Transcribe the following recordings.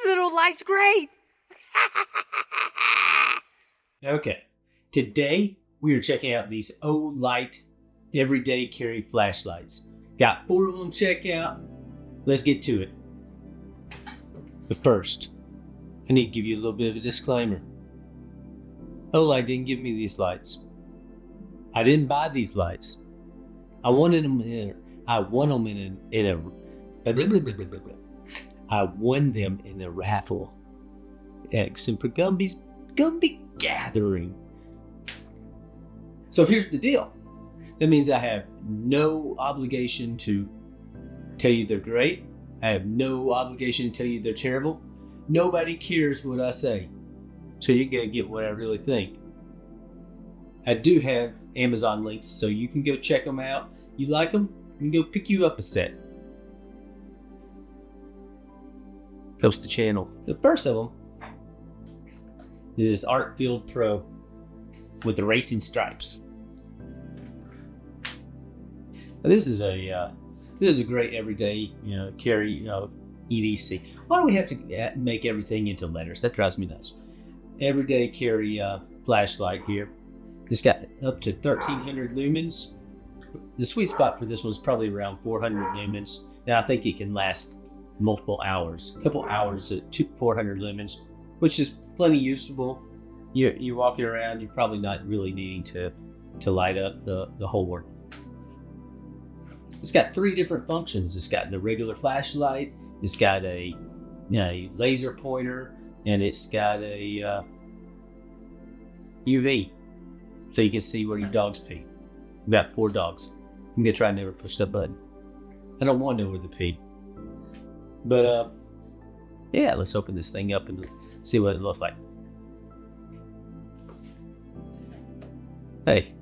little light's great. Okay, today we are checking out these OLIGHT everyday carry flashlights. Got 4 of them checked out. Let's get to it. But first, I need to give you a little bit of a disclaimer. OLIGHT didn't give me these lights. I didn't buy these lights. I won them in a raffle at Semper Gumby's Gumby Gathering. So here's the deal. That means I have no obligation to tell you they're great. I have no obligation to tell you they're terrible. Nobody cares what I say. So you're going to get what I really think. I do have Amazon links, so you can go check them out. You like them, you can go pick you up a set. Helps the channel. The first of them is this Arkfeld Pro with the racing stripes. Now this is a great everyday, carry, EDC. Why do we have to make everything into letters? That drives me nuts. Everyday carry flashlight here. It's got up to 1300 lumens. The sweet spot for this one is probably around 400 lumens. Now I think it can last multiple hours, a couple hours at 400 lumens, which is plenty usable. You're walking around, you're probably not really needing to light up the whole world. It's got 3 different functions. It's got the regular flashlight, it's got a laser pointer, and it's got a UV, so you can see where your dogs pee. We've got 4 dogs. I'm gonna try and never push that button. I don't want to know where they pee. But yeah, let's open this thing up and see what it looks like. Hey,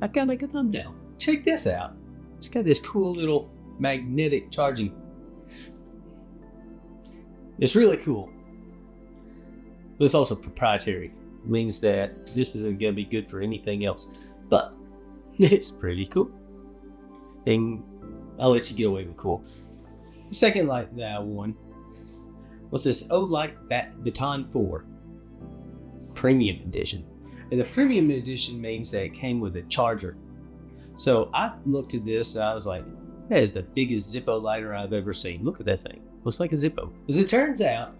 I gotta make a thumbnail. Check this out. It's got this cool little magnetic charging. It's really cool. But it's also proprietary. It means that this isn't gonna be good for anything else. But it's pretty cool. And I'll let you get away with cool. The second light that I won was this OLIGHT Baton 4 Premium Edition. And the Premium Edition means that it came with a charger. So I looked at this and I was like, that is the biggest Zippo lighter I've ever seen. Look at that thing. Looks like a Zippo. As it turns out,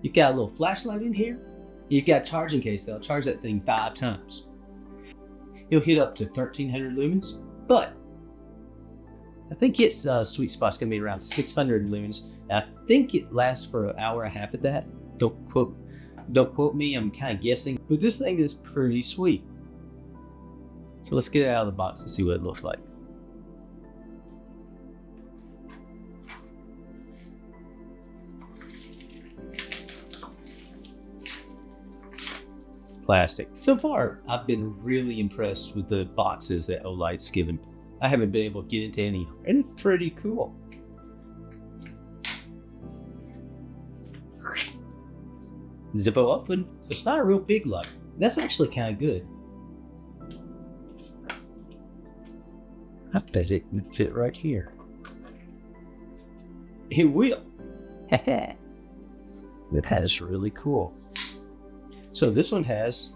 you've got a little flashlight in here. You've got a charging case that'll charge that thing 5 times. It'll hit up to 1300 lumens, but I think its sweet spot's gonna be around 600 lumens. I think it lasts for an hour and a half at that. Don't quote me, I'm kind of guessing. But this thing is pretty sweet. So let's get it out of the box and see what it looks like. Plastic. So far, I've been really impressed with the boxes that OLIGHT's given. I haven't been able to get into any, and it's pretty cool. Zippo open. So it's not a real big light. That's actually kind of good. I bet it would fit right here. It will. That's really cool. So this one has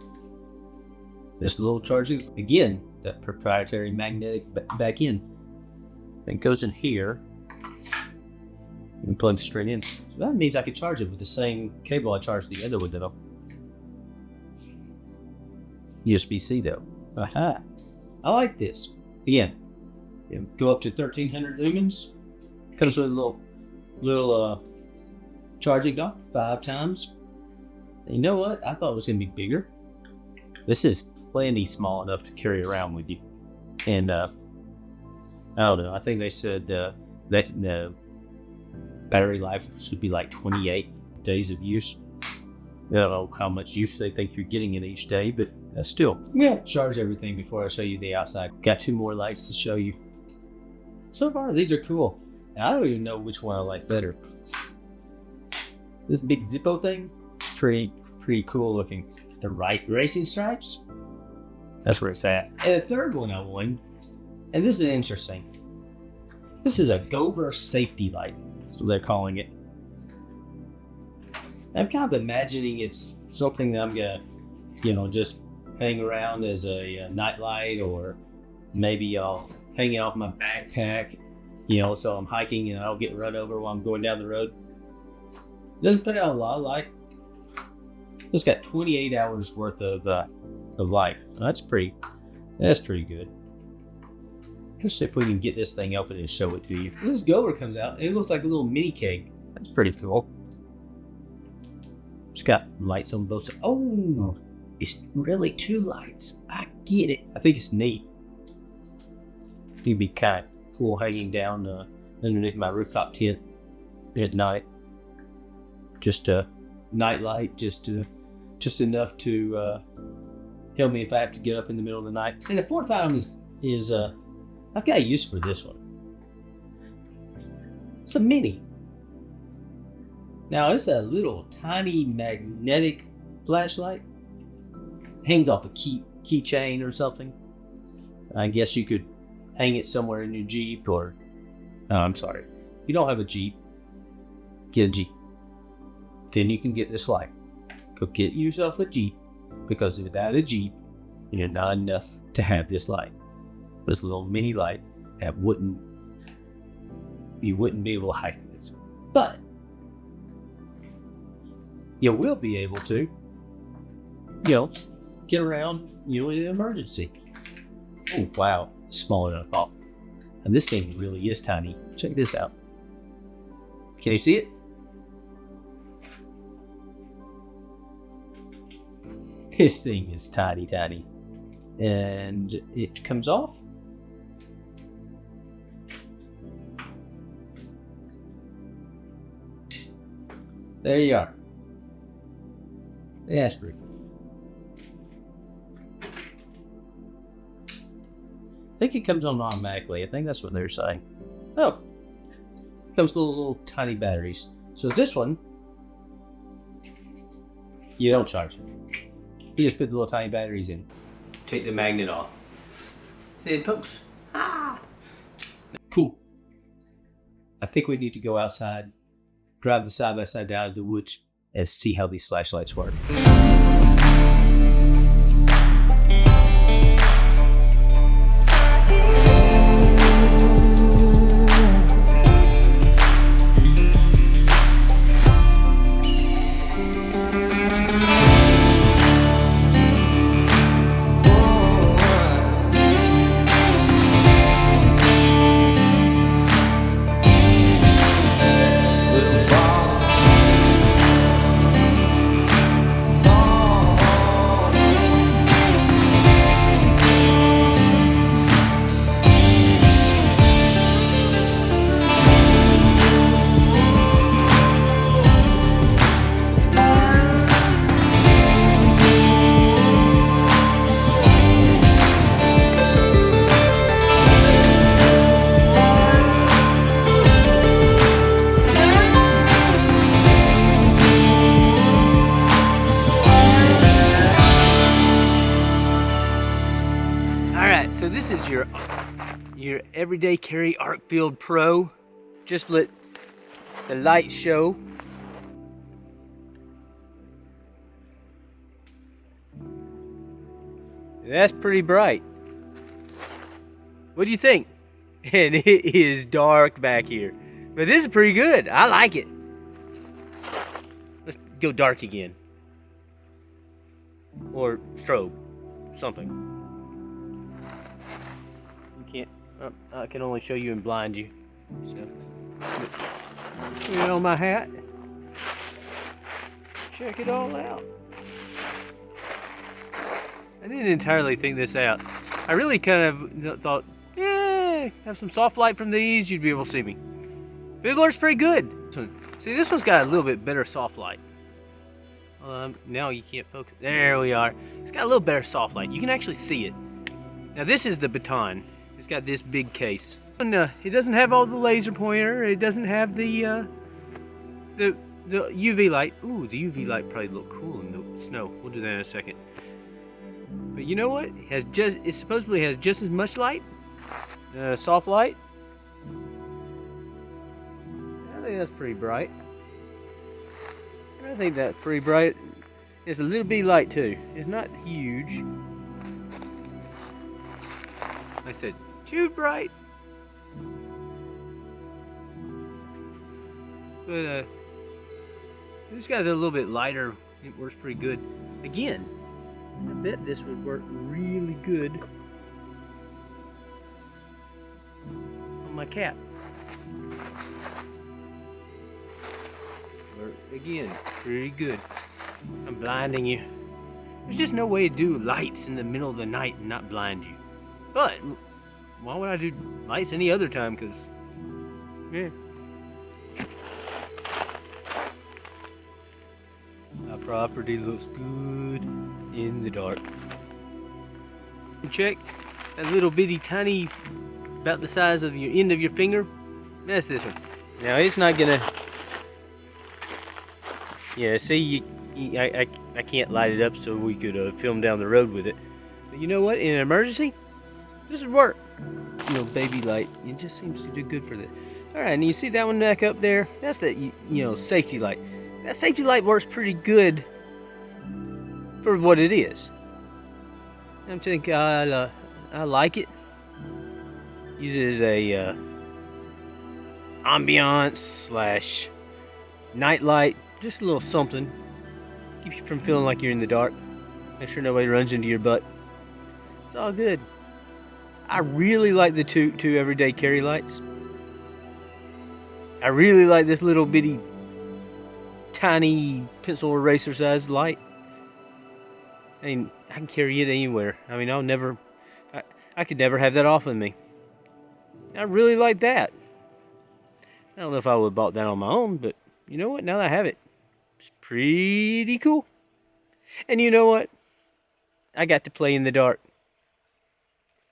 this little charging, again, that proprietary magnetic back in. It goes in here and plugs straight in. So that means I can charge it with the same cable I charged the other one though. USB-C though. Aha! I like this. Again, go up to 1300 lumens. Comes with a little charging dock 5 times. And you know what? I thought it was going to be bigger. This is plenty small enough to carry around with you. And I don't know. I think they said that the battery life should be like 28 days of use. I don't know how much use they think you're getting in each day, but still. Yeah, charge everything before I show you the outside. Got 2 more lights to show you. So far, these are cool. I don't even know which one I like better. This big Zippo thing, pretty cool looking. The racing stripes, that's where it's at. And the third one I won, and this is interesting. This is a Gober Safety Light. That's what they're calling it. I'm kind of imagining it's something that I'm gonna, just hang around as a night light, or maybe I'll hang it off my backpack, so I'm hiking and I don't get run over while I'm going down the road. Doesn't put out a lot of light. It's got 28 hours worth of life. That's pretty good. Let's see if we can get this thing open and show it to you. This Gober comes out, it looks like a little mini keg. That's pretty cool. It's got lights on both sides. Oh, it's really 2 lights. I get it. I think it's neat. It'd be kind of cool hanging down underneath my rooftop tent at night. Just a night light, just enough to help me if I have to get up in the middle of the night. And the fourth item is I've got a use for this one. It's a mini. Now it's a little tiny magnetic flashlight. Hangs off a keychain or something. I guess you could hang it somewhere in your Jeep, or I'm sorry, if you don't have a Jeep, get a Jeep. Then you can get this light. Go get yourself a Jeep, because without a Jeep, you're not enough to have this light. This little mini light that you wouldn't be able to hike this, but you will be able to, get around, in an emergency. Oh wow, it's smaller than I thought. And this thing really is tiny. Check this out. Can you see it? This thing is tiny, tiny. And it comes off. There you are. Yeah, that's pretty cool. I think it comes on automatically. I think that's what they're saying. Oh, it comes with little tiny batteries. So this one, you don't charge it. You just put the little tiny batteries in. Take the magnet off. And it pokes. Ah! Cool. I think we need to go outside, drive the side-by-side down to the woods, and see how these flashlights work. So this is your everyday carry Arkfeld Pro. Just let the light show. That's pretty bright. What do you think? And it is dark back here, but this is pretty good. I like it. Let's go dark again, or strobe, something. You can't. I can only show you and blind you. So, put it on my hat. Check it all out. I didn't entirely think this out. I really kind of thought, yeah, have some soft light from these, you'd be able to see me. Fiddler's pretty good. See, this one's got a little bit better soft light. Now you can't focus. There we are. It's got a little better soft light. You can actually see it. Now this is the Baton. It's got this big case. And, it doesn't have all the laser pointer. It doesn't have the UV light. Ooh, the UV light probably look cool in the snow. We'll do that in a second. But you know what? It supposedly has just as much light. Soft light. I think that's pretty bright. I think that's pretty bright. It's a little bitty light too. It's not huge. Like I said, too bright. But this guy's a little bit lighter. It works pretty good. Again, I bet this would work really good on my cat. Again, pretty good. I'm blinding you. There's just no way to do lights in the middle of the night and not blind you. But why would I do lights any other time? Because, yeah. My property looks good in the dark. And check that little bitty tiny, about the size of your end of your finger. That's this one. Now it's not gonna. Yeah, see, I can't light it up so we could film down the road with it. But you know what? In an emergency, this would work. You know, baby light. It just seems to do good for this. All right, and you see that one back up there? That's the safety light. That safety light works pretty good for what it is. I'm thinking I like it. Use it as a ambiance / night light. Just a little something. Keep you from feeling like you're in the dark. Make sure nobody runs into your butt. It's all good. I really like the two everyday carry lights. I really like this little bitty tiny pencil eraser size light. I mean, I can carry it anywhere. I mean, I could never have that off of me. I really like that. I don't know if I would have bought that on my own, but you know what? Now that I have it, it's pretty cool. And you know what? I got to play in the dark.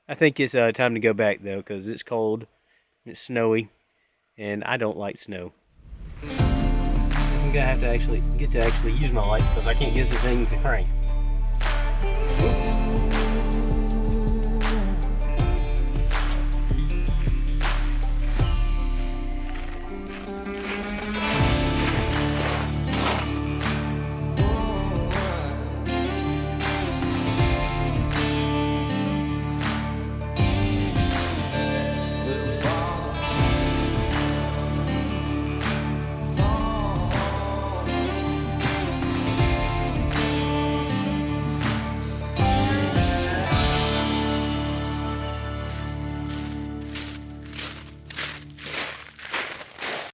I think it's time to go back though, because it's cold, it's snowy, and I don't like snow. I'm gonna have to actually use my lights because I can't get the thing to crank.